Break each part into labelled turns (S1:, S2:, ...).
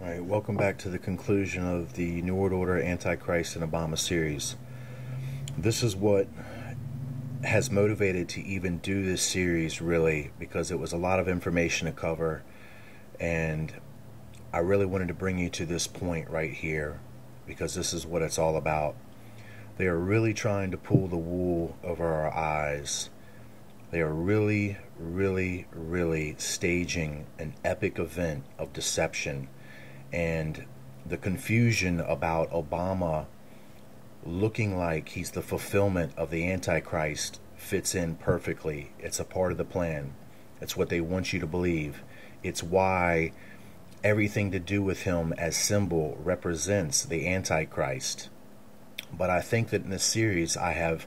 S1: All right, welcome back to the conclusion of the New World Order, Antichrist, and Obama series. This is what has motivated to even do this series, really, because it was a lot of information to cover, and I really wanted to bring you to this point right here, because this is what it's all about. They are really trying to pull the wool over our eyes. They are really staging an epic event of deception. And the confusion about Obama looking like he's the fulfillment of the Antichrist fits in perfectly. It's a part of the plan. It's what they want you to believe. It's why everything to do with him as symbol represents the Antichrist. But I think that in this series I have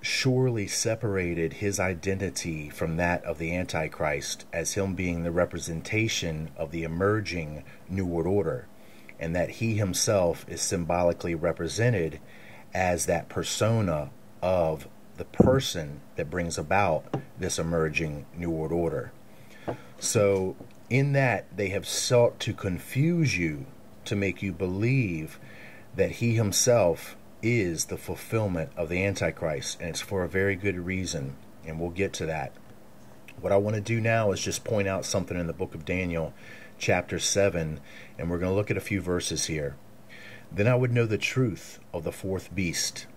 S1: surely separated his identity from that of the Antichrist as him being the representation of the emerging New World Order, and that he himself is symbolically represented as that persona of the person that brings about this emerging New World Order. So in that, they have sought to confuse you to make you believe that he himself is the fulfillment of the Antichrist, and it's for a very good reason, and we'll get to that. What I want to do now is just point out something in the book of Daniel, chapter 7, and we're going to look at a few verses here. Then I would know the truth of the fourth beast,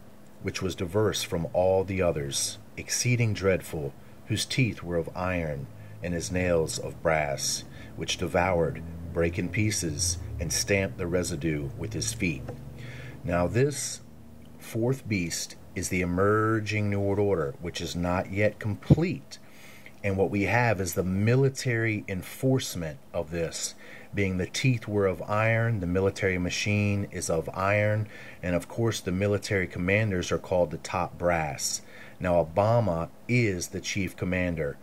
S1: which was diverse from all the others, exceeding dreadful, whose teeth were of iron, and his nails of brass, which devoured, brake in pieces, and stamped the residue with his feet. Now this fourth beast is the emerging New World Order, which is not yet complete. And what we have is the military enforcement of this, being the teeth were of iron, the military machine is of iron, and of course the military commanders are called the top brass. Now Obama is the chief commander,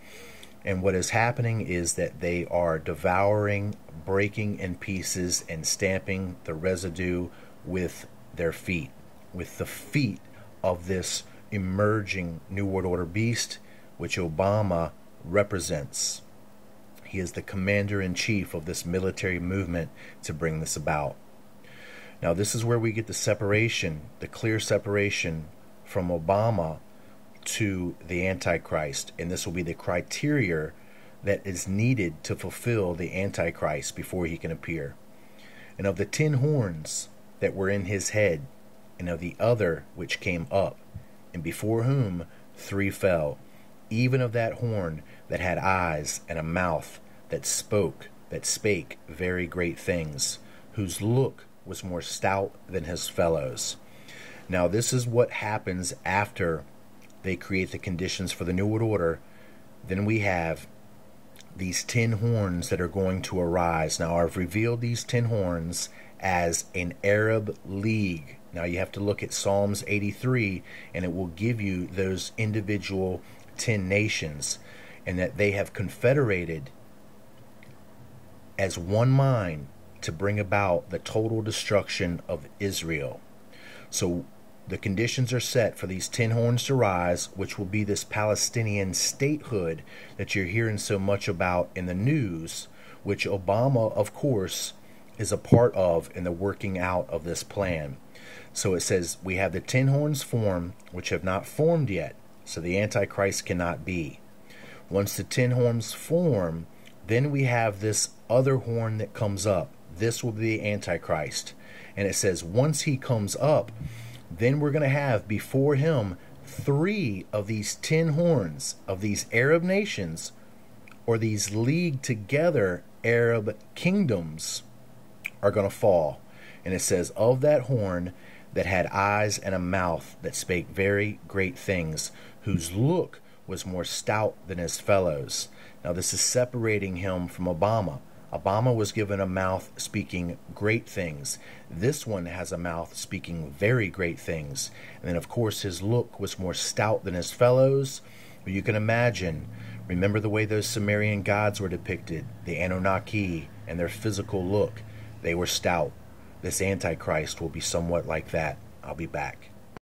S1: and what is happening is that they are devouring, breaking in pieces, and stamping the residue with their feet, with the feet of this emerging New World Order beast, which Obama represents. He is the commander-in-chief of this military movement to bring this about. Now this is where we get the separation, the clear separation from Obama to the Antichrist, and this will be the criteria that is needed to fulfill the Antichrist before he can appear. And of the 10 horns that were in his head, and of the other which came up, and before whom 3 fell, even of that horn that had eyes and a mouth that spake very great things, whose look was more stout than his fellows. Now this is what happens after they create the conditions for the New World Order. Then we have these 10 horns that are going to arise. Now I've revealed these 10 horns as an Arab League. Now you have to look at Psalms 83, and it will give you those individual 10 nations, and that they have confederated as one mind to bring about the total destruction of Israel. So the conditions are set for these 10 horns to rise, which will be this Palestinian statehood that you're hearing so much about in the news, which Obama, of course, is a part of in the working out of this plan. So it says we have the 10 horns form, which have not formed yet, so the Antichrist cannot be. Once the 10 horns form, then we have this other horn that comes up. This will be the Antichrist. And it says once he comes up, then we're going to have before him 3 of these 10 horns of these Arab nations, or these leagued together Arab kingdoms, are going to fall. And it says of that horn that had eyes and a mouth that spake very great things, whose look was more stout than his fellows. Now this is separating him from Obama. Obama was given a mouth speaking great things. This one has a mouth speaking very great things. And then of course his look was more stout than his fellows. Well, you can imagine, remember the way those Sumerian gods were depicted, the Anunnaki, and their physical look. They were stout. This Antichrist will be somewhat like that. I'll be back.